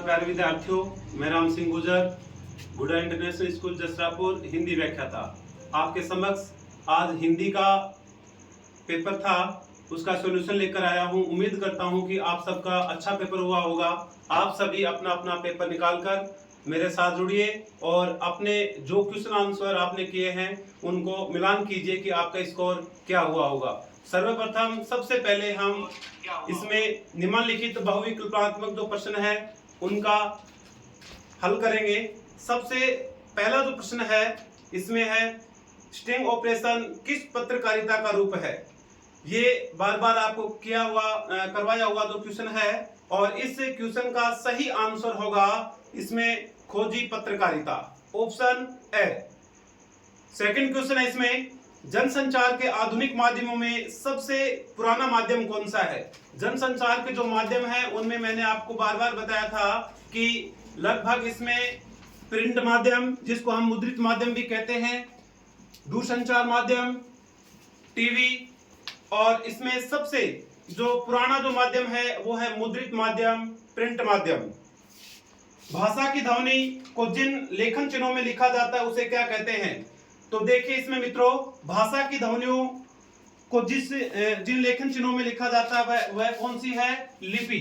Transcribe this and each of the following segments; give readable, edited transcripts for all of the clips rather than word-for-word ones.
प्यारे विद्यार्थियों, मैं राम सिंह गुजर, गुडा इंटरनेशनल स्कूल जसरापुर हिंदी व्याख्याता आपके समक्ष आज हिंदी का पेपर था, उसका सॉल्यूशन लेकर आया हूं। उम्मीद करता हूं कि आप सबका अच्छा पेपर हुआ होगा। आप सभी अपना अपना पेपर निकालकर मेरे साथ जुड़िए और अपने जो क्वेश्चन आंसर आपने किए हैं उनको मिलान कीजिए कि आपका स्कोर क्या हुआ होगा। सर्वप्रथम सबसे पहले हम इसमें निम्नलिखित बहुविकल्पात्मक जो प्रश्न है उनका हल करेंगे। सबसे पहला जो प्रश्न है इसमें है स्टिंग ऑपरेशन किस पत्रकारिता का रूप है। ये बार बार आपको किया हुआ करवाया हुआ जो क्वेश्चन है और इस क्वेश्चन का सही आंसर होगा इसमें खोजी पत्रकारिता, ऑप्शन ए। सेकंड क्वेश्चन है इसमें जनसंचार के आधुनिक माध्यमों में सबसे पुराना माध्यम कौन सा है। जनसंचार के जो माध्यम है उनमें मैंने आपको बार बार बताया था कि लगभग इसमें प्रिंट माध्यम, जिसको हम मुद्रित माध्यम भी कहते हैं, दूरसंचार माध्यम, टीवी, और इसमें सबसे जो पुराना जो माध्यम है वो है मुद्रित माध्यम, प्रिंट माध्यम। भाषा की ध्वनि को जिन लेखन चिन्हों में लिखा जाता है उसे क्या कहते हैं। तो देखिए इसमें मित्रों, भाषा की ध्वनियों को जिन लेखन चिन्हों में लिखा जाता है वह कौन सी है, लिपि।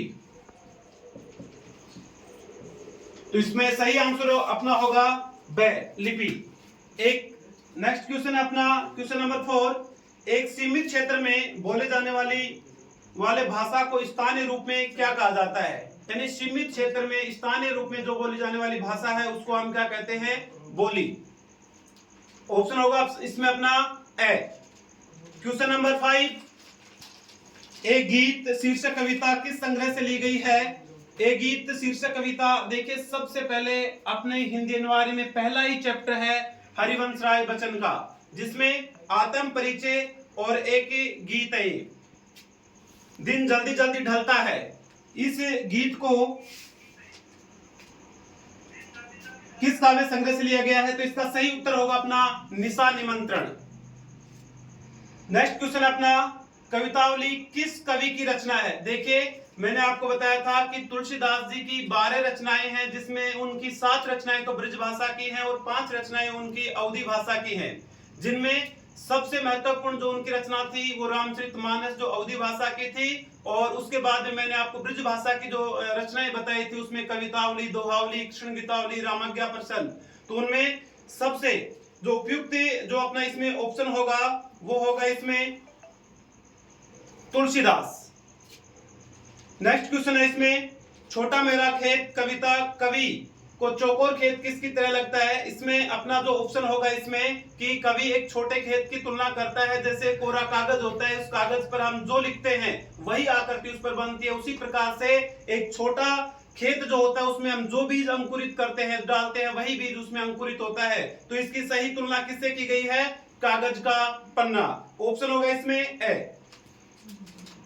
तो इसमें सही आंसर अपना होगा ब, लिपि। एक नेक्स्ट क्वेश्चन है अपना क्वेश्चन नंबर 4। एक सीमित क्षेत्र में बोले जाने वाले भाषा को स्थानीय रूप में क्या कहा जाता है। यानी सीमित क्षेत्र में स्थानीय रूप में जो बोली जाने वाली भाषा है उसको हम क्या कहते हैं, बोली। ऑप्शन होगा इसमें अपना ए। Question number 5। एक गीत शीर्षक कविता किस संग्रह से ली गई है। एक गीत शीर्षक कविता, देखिए सबसे पहले अपने हिंदी अनिवार्य में पहला ही चैप्टर है हरिवंश राय बच्चन का, जिसमें आत्म परिचय और एक गीत है दिन जल्दी जल्दी ढलता है। इस गीत को किस काव्य संग्रह से लिया गया है। तो इसका सही उत्तर होगा अपना निशा निमंत्रण। नेक्स्ट क्वेश्चन अपना कवितावली किस कवि की रचना है। देखिए मैंने आपको बताया था कि तुलसीदास जी की 12 रचनाएं हैं, जिसमें उनकी 7 रचनाएं तो ब्रज भाषा की हैं और 5 रचनाएं उनकी अवधी भाषा की हैं, जिनमें सबसे महत्वपूर्ण जो उनकी रचना थी वो रामचरितमानस जो अवधी भाषा की थी, और उसके बाद में मैंने आपको ब्रज भाषा की जो रचनाएं बताई थी उसमें कवितावली, दोहावली, क्षण गीतावली, रामाज्ञा प्रसन्न। तो उनमें सबसे जो उपयुक्त जो अपना इसमें ऑप्शन होगा वो होगा इसमें तुलसीदास। नेक्स्ट क्वेश्चन है इसमें छोटा मेरा खेत कविता कवि को चौकोर खेत किसकी तरह लगता है। इसमें अपना जो ऑप्शन होगा इसमें कि कवि एक छोटे खेत की तुलना करता है, जैसे कोरा कागज होता है, उस कागज पर हम जो लिखते हैं वही आकृति उस पर बनती है, उसी प्रकार से एक छोटा खेत जो होता है उसमें हम जो बीज अंकुरित करते हैं, डालते हैं, वही बीज उसमें अंकुरित होता है। तो इसकी सही तुलना किससे की गई है, कागज का पन्ना। ऑप्शन होगा इसमें ए।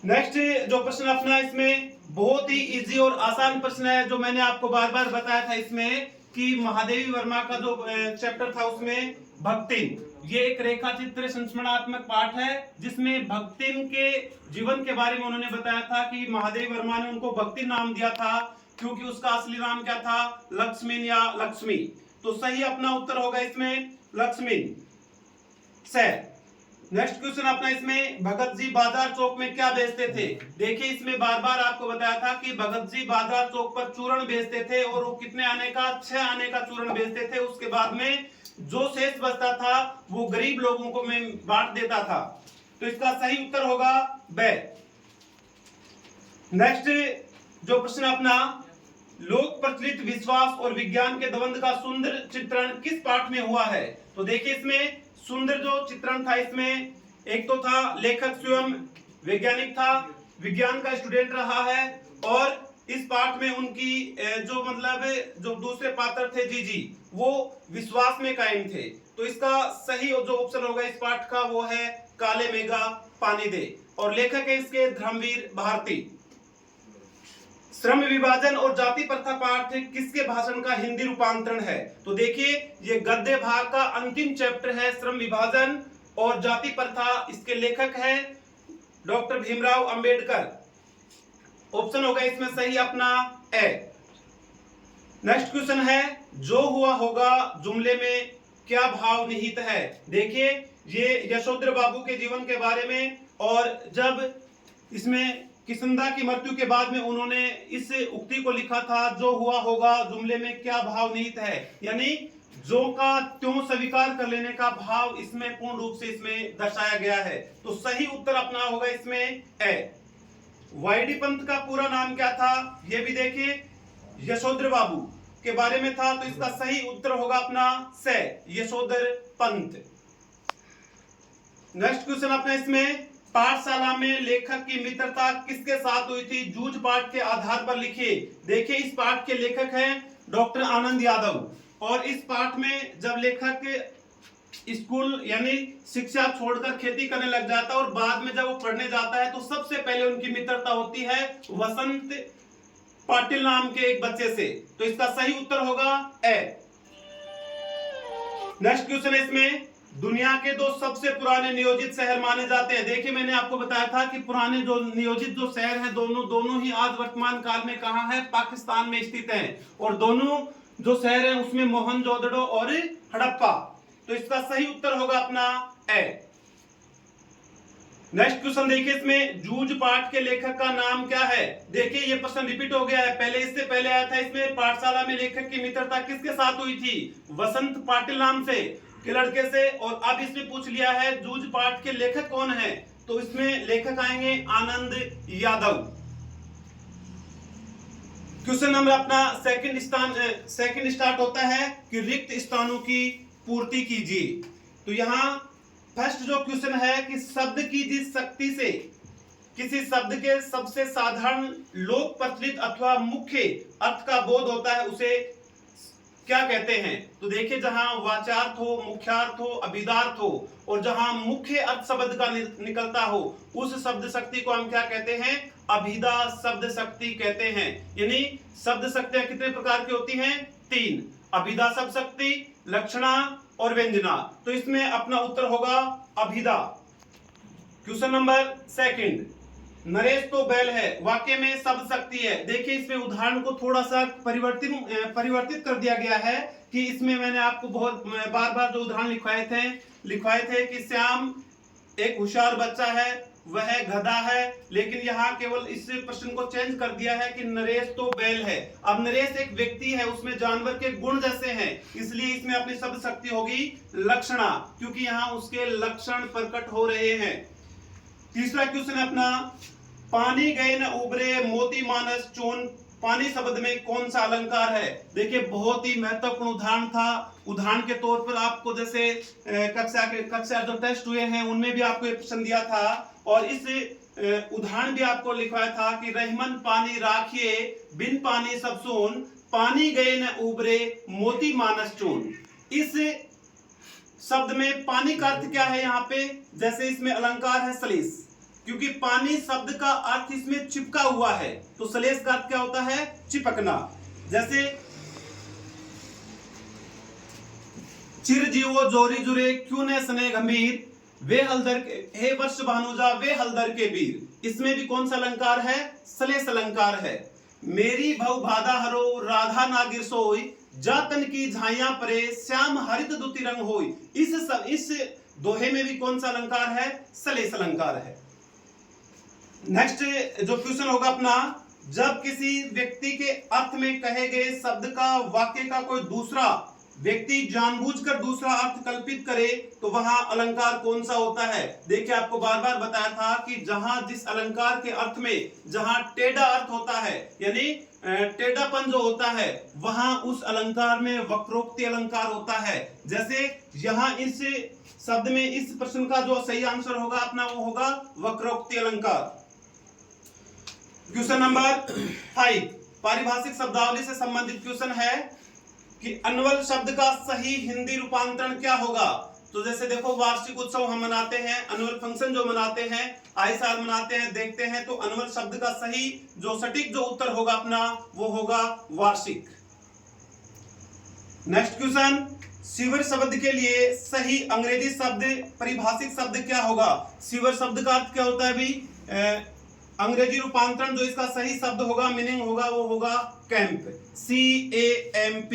नेक्स्ट जो प्रश्न अपना इसमें बहुत ही इजी और आसान प्रश्न है, जो मैंने आपको बार बार बताया था इसमें कि महादेवी वर्मा का जो चैप्टर था उसमें भक्तिन, ये एक रेखा चित्र संस्मरणात्मक पाठ है जिसमें भक्तिन के जीवन के बारे में उन्होंने बताया था कि महादेवी वर्मा ने उनको भक्तिन नाम दिया था क्योंकि उसका असली नाम क्या था, लक्ष्मीन या लक्ष्मी। तो सही अपना उत्तर होगा इसमें लक्ष्मीन से। नेक्स्ट क्वेश्चन अपना इसमें भगत जी बाजार चौक में क्या बेचते थे। देखिए इसमें बार बार आपको बताया था कि भगत जी बाजार चौक पर चूर्ण बेचते थे और वो कितने आने का, 6 आने का चूर्ण बेचते थे। उसके बाद में जो शेष बचता था वो गरीब लोगों को में बांट देता था। तो इसका सही उत्तर होगा ब। नेक्स्ट जो प्रश्न अपना लोक प्रचलित विश्वास और विज्ञान के द्वंद्व का सुंदर चित्रण किस पाठ में हुआ है। तो देखिए इसमें सुंदर जो चित्रण था इसमें एक तो था लेखक स्वयं वैज्ञानिक था, विज्ञान का स्टूडेंट रहा है, और इस पाठ में उनकी जो मतलब जो दूसरे पात्र थे जीजी, वो विश्वास में कायम थे। तो इसका सही जो ऑप्शन होगा इस पाठ का वो है काले मेघा पानी दे, और लेखक है इसके धर्मवीर भारती। श्रम विभाजन और जाति प्रथा पाठ किसके भाषण का हिंदी रूपांतरण है। तो देखिए ये गद्य भाग का अंतिम चैप्टर है श्रम विभाजन और जाति प्रथा। इसके लेखक है डॉक्टर भीमराव अंबेडकर। ऑप्शन होगा इसमें सही अपना ए। नेक्स्ट क्वेश्चन है, जो हुआ होगा जुमले में क्या भाव निहित है। देखिए ये यशोधर बाबू के जीवन के बारे में, और जब इसमें किशनदा की मृत्यु के बाद में उन्होंने इस उक्ति को लिखा था, जो हुआ होगा जुमले में क्या भाव निहित है, यानी जो का त्यों स्वीकार कर लेने का भाव इसमें पूर्ण रूप से इसमें दर्शाया गया है। तो सही उत्तर अपना होगा इसमें ए। वाईडी पंत का पूरा नाम क्या था, यह भी देखिए, यशोधर बाबू के बारे में था, तो इसका सही उत्तर होगा अपना से, यशोधर पंत। नेक्स्ट क्वेश्चन अपना इसमें, पाठशाला में लेखक की मित्रता किसके साथ हुई थी, जूझ पाठ के आधार पर लिखिए। देखिए इस पाठ के लेखक हैं डॉक्टर आनंद यादव, और इस पाठ में जब लेखक स्कूल यानी शिक्षा छोड़कर खेती करने लग जाता है और बाद में जब वो पढ़ने जाता है, तो सबसे पहले उनकी मित्रता होती है वसंत पाटिल नाम के एक बच्चे से। तो इसका सही उत्तर होगा ए। नेक्स्ट क्वेश्चन है इसमें, दुनिया के दो सबसे पुराने नियोजित शहर माने जाते हैं। देखिए मैंने आपको बताया था कि पुराने जो नियोजित जो शहर हैं दोनों ही आज वर्तमान काल में कहां है, पाकिस्तान में स्थित हैं, और दोनों जो शहर हैं उसमें मोहनजोदड़ो और हड़प्पा। तो इसका सही उत्तर होगा अपना ए। नेक्स्ट क्वेश्चन देखिए इसमें, जूझ पाठ के लेखक का नाम क्या है। देखिए ये प्रश्न रिपीट हो गया है, पहले इससे पहले आया था इसमें, पाठशाला में लेखक की मित्रता किसके साथ हुई थी, वसंत पाटिल नाम से के लड़के से, और अब इसमें पूछ लिया है जूझ पाठ के लेखक कौन है, तो इसमें लेखक आएंगे आनंद यादव। क्वेश्चन नंबर अपना सेकंड स्टार्ट होता है कि रिक्त स्थानों की पूर्ति कीजिए। तो यहाँ फर्स्ट जो क्वेश्चन है कि शब्द की जिस शक्ति से किसी शब्द के सबसे साधारण लोक प्रचलित अथवा मुख्य अर्थ का बोध होता है उसे क्या कहते हैं। तो देखिए जहां वाचार्थ हो, मुख्यार्थ हो, अभिधार्थ हो, और जहां मुख्य अर्थ शब्द का निकलता हो, उस शब्द शक्ति को हम क्या कहते हैं, अभिधा शब्द शक्ति कहते हैं। यानी शब्द शक्तियां कितने प्रकार की होती हैं, 3, अभिधा शब्द शक्ति, लक्षणा और व्यंजना। तो इसमें अपना उत्तर होगा अभिधा। क्वेश्चन नंबर सेकंड, नरेश तो बैल है वाक्य में शब्द शक्ति है। देखिए इसमें उदाहरण को थोड़ा सा परिवर्तित कर दिया गया है कि इसमें मैंने आपको बहुत बार जो उदाहरण लिखवाए थे कि श्याम एक होशियार बच्चा है, वह गधा है, लेकिन यहाँ केवल इस प्रश्न को चेंज कर दिया है कि नरेश तो बैल है। अब नरेश एक व्यक्ति है, उसमें जानवर के गुण जैसे हैं, इसलिए इसमें अपनी शब्द शक्ति होगी लक्षणा, क्योंकि यहाँ उसके लक्षण प्रकट हो रहे हैं। तीसरा क्वेश्चन है अपना, पानी गए न उबरे मोती मानस चोन, पानी शब्द में कौन सा अलंकार है। देखिए बहुत ही महत्वपूर्ण उदाहरण था। उदाहरण के तौर पर आपको जैसे कक्षा जो टेस्ट हुए हैं उनमें भी आपको एक प्रश्न दिया था, और इस उदाहरण भी आपको लिखवाया था कि रहमन पानी राखिए बिन पानी सब सोन, पानी गए न उबरे मोती मानस चोन। इस शब्द में पानी का अर्थ क्या है यहाँ पे, जैसे इसमें अलंकार है सलेस, क्योंकि पानी शब्द का अर्थ इसमें चिपका हुआ है, तो सलेस का अर्थ क्या होता है, चिपकना। जैसे चिर जीवो जोरी जुरे क्यों ने सने गंभीर, वे हलदर के हे वर्ष भानुजा वे हलदर के वीर, इसमें भी कौन सा अलंकार है, सलेस अलंकार है। मेरी भव भादा हरो राधा नागिर सोई, जातन की झाइयां परे श्याम हरित दुति रंग होई, इस दोहे में भी कौन सा अलंकार है, सलेस अलंकार है। नेक्स्ट जो क्वेश्चन होगा अपना, जब किसी व्यक्ति के अर्थ में कहे गए शब्द का वाक्य का कोई दूसरा व्यक्ति जानबूझकर दूसरा अर्थ कल्पित करे तो वहां अलंकार कौन सा होता है। देखिए आपको बार बार बताया था कि जहां जिस अलंकार के अर्थ में जहां टेढ़ा अर्थ होता है, यानी टेढ़ापन जो होता है, वहां उस अलंकार में वक्रोक्ति अलंकार होता है। जैसे यहाँ इस शब्द में इस प्रश्न का जो सही आंसर होगा अपना वो होगा वक्रोक्ति अलंकार। क्वेश्चन नंबर 5 पारिभाषिक शब्दावली से संबंधित क्वेश्चन है कि अन्वल शब्द का सही हिंदी रूपांतरण क्या होगा। तो जैसे देखो वार्षिक उत्सव हम मनाते हैं, अनुअल फंक्शन जो मनाते हैं, आए साल मनाते हैं, देखते हैं, तो अनुअल शब्द का सही जो सटीक जो उत्तर होगा अपना वो होगा वार्षिक। नेक्स्ट क्वेश्चन, सीवर शब्द के लिए सही अंग्रेजी शब्द परिभाषिक शब्द क्या होगा। सीवर शब्द का अर्थ क्या होता है भाई, अंग्रेजी रूपांतरण जो इसका सही शब्द होगा, मीनिंग होगा वो होगा कैंप, CAMP।